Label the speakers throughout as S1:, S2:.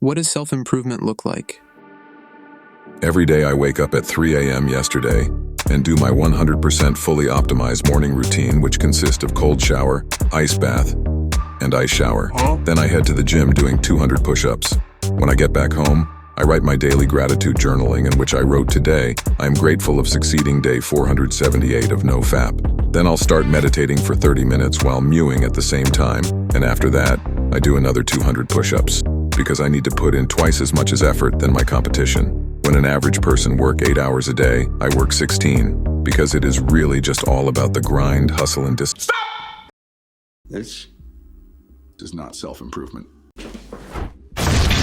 S1: What does self-improvement look like?
S2: Every day I wake up at 3 a.m. yesterday and do my 100% fully optimized morning routine, which consists of cold shower, ice bath, and ice shower. Then I head to the gym doing 200 push-ups. When I get back home, I write my daily gratitude journaling, in which I wrote today, I am grateful of succeeding day 478 of NoFap. Then I'll start meditating for 30 minutes while mewing at the same time, and after that, I do another 200 push-ups, because I need to put in twice as much as effort than my competition. When an average person work 8 hours a day, I work 16, because it is really just all about the grind, hustle, and discipline.
S3: Stop! This is not self-improvement.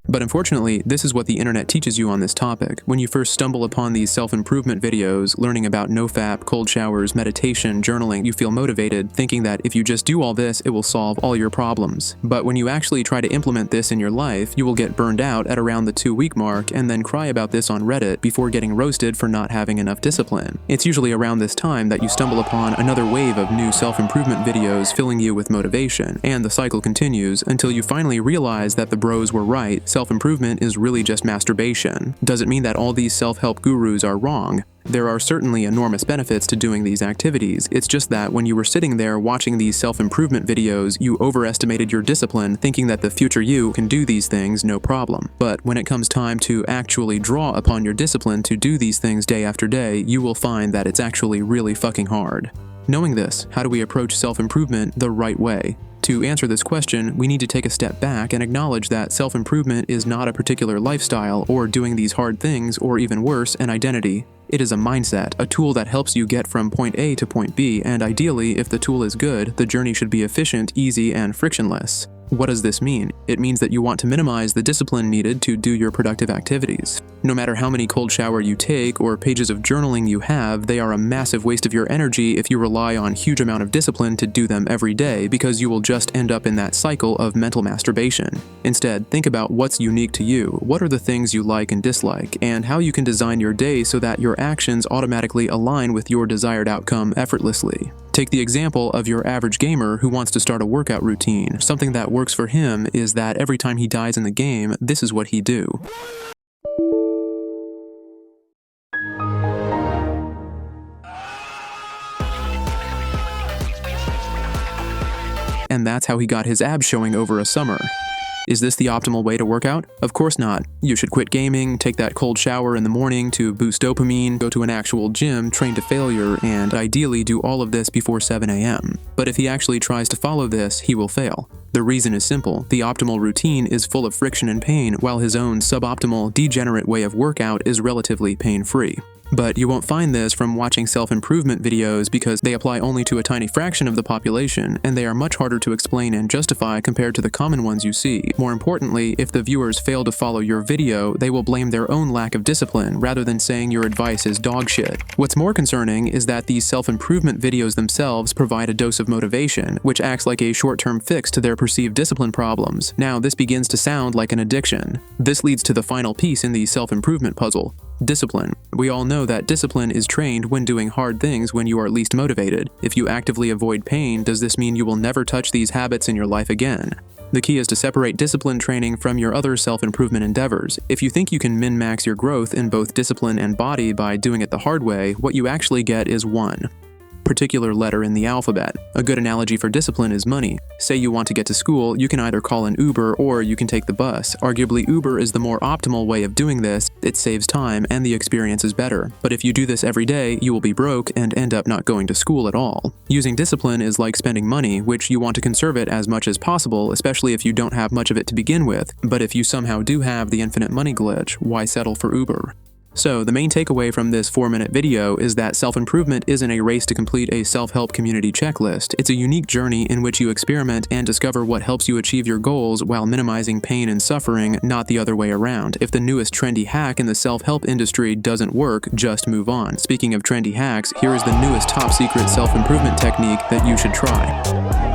S1: But unfortunately, this is what the internet teaches you on this topic. When you first stumble upon these self-improvement videos, learning about NoFap, cold showers, meditation, journaling, you feel motivated, thinking that if you just do all this, it will solve all your problems. But when you actually try to implement this in your life, you will get burned out at around the 2-week mark and then cry about this on Reddit before getting roasted for not having enough discipline. It's usually around this time that you stumble upon another wave of new self-improvement videos filling you with motivation, and the cycle continues until you finally realize that the bros were right. Self-improvement is really just masturbation. Doesn't mean that all these self-help gurus are wrong. There are certainly enormous benefits to doing these activities. It's just that when you were sitting there watching these self-improvement videos, you overestimated your discipline, thinking that the future you can do these things no problem. But when it comes time to actually draw upon your discipline to do these things day after day, you will find that it's actually really fucking hard. Knowing this, how do we approach self-improvement the right way? To answer this question, we need to take a step back and acknowledge that self-improvement is not a particular lifestyle or doing these hard things, or even worse, an identity. It is a mindset, a tool that helps you get from point A to point B, and ideally, if the tool is good, the journey should be efficient, easy, and frictionless. What does this mean? It means that you want to minimize the discipline needed to do your productive activities. No matter how many cold shower you take or pages of journaling you have, they are a massive waste of your energy if you rely on huge amount of discipline to do them every day, because you will just end up in that cycle of mental masturbation. Instead, think about what's unique to you, what are the things you like and dislike, and how you can design your day so that your actions automatically align with your desired outcome effortlessly. Take the example of your average gamer who wants to start a workout routine. Something that works for him is that every time he dies in the game, this is what he do. And that's how he got his abs showing over a summer. Is this the optimal way to work out? Of course not. You should quit gaming, take that cold shower in the morning to boost dopamine, go to an actual gym, train to failure, and ideally do all of this before 7 a.m. But if he actually tries to follow this, he will fail. The reason is simple. The optimal routine is full of friction and pain, while his own suboptimal, degenerate way of workout is relatively pain-free. But you won't find this from watching self-improvement videos because they apply only to a tiny fraction of the population, and they are much harder to explain and justify compared to the common ones you see. More importantly, if the viewers fail to follow your video, they will blame their own lack of discipline rather than saying your advice is dog shit. What's more concerning is that these self-improvement videos themselves provide a dose of motivation, which acts like a short-term fix to their perceived discipline problems. Now, this begins to sound like an addiction. This leads to the final piece in the self-improvement puzzle. Discipline. We all know that discipline is trained when doing hard things when you are least motivated. If you actively avoid pain, does this mean you will never touch these habits in your life again? The key is to separate discipline training from your other self-improvement endeavors. If you think you can min-max your growth in both discipline and body by doing it the hard way, what you actually get is one particular letter in the alphabet. A good analogy for discipline is money. Say you want to get to school, you can either call an Uber or you can take the bus. Arguably, Uber is the more optimal way of doing this. It saves time and the experience is better. But if you do this every day, you will be broke and end up not going to school at all. Using discipline is like spending money, which you want to conserve it as much as possible, especially if you don't have much of it to begin with. But if you somehow do have the infinite money glitch, why settle for Uber? So, the main takeaway from this 4-minute video is that self-improvement isn't a race to complete a self-help community checklist. It's a unique journey in which you experiment and discover what helps you achieve your goals while minimizing pain and suffering, not the other way around. If the newest trendy hack in the self-help industry doesn't work, just move on. Speaking of trendy hacks, here is the newest top-secret self-improvement technique that you should try.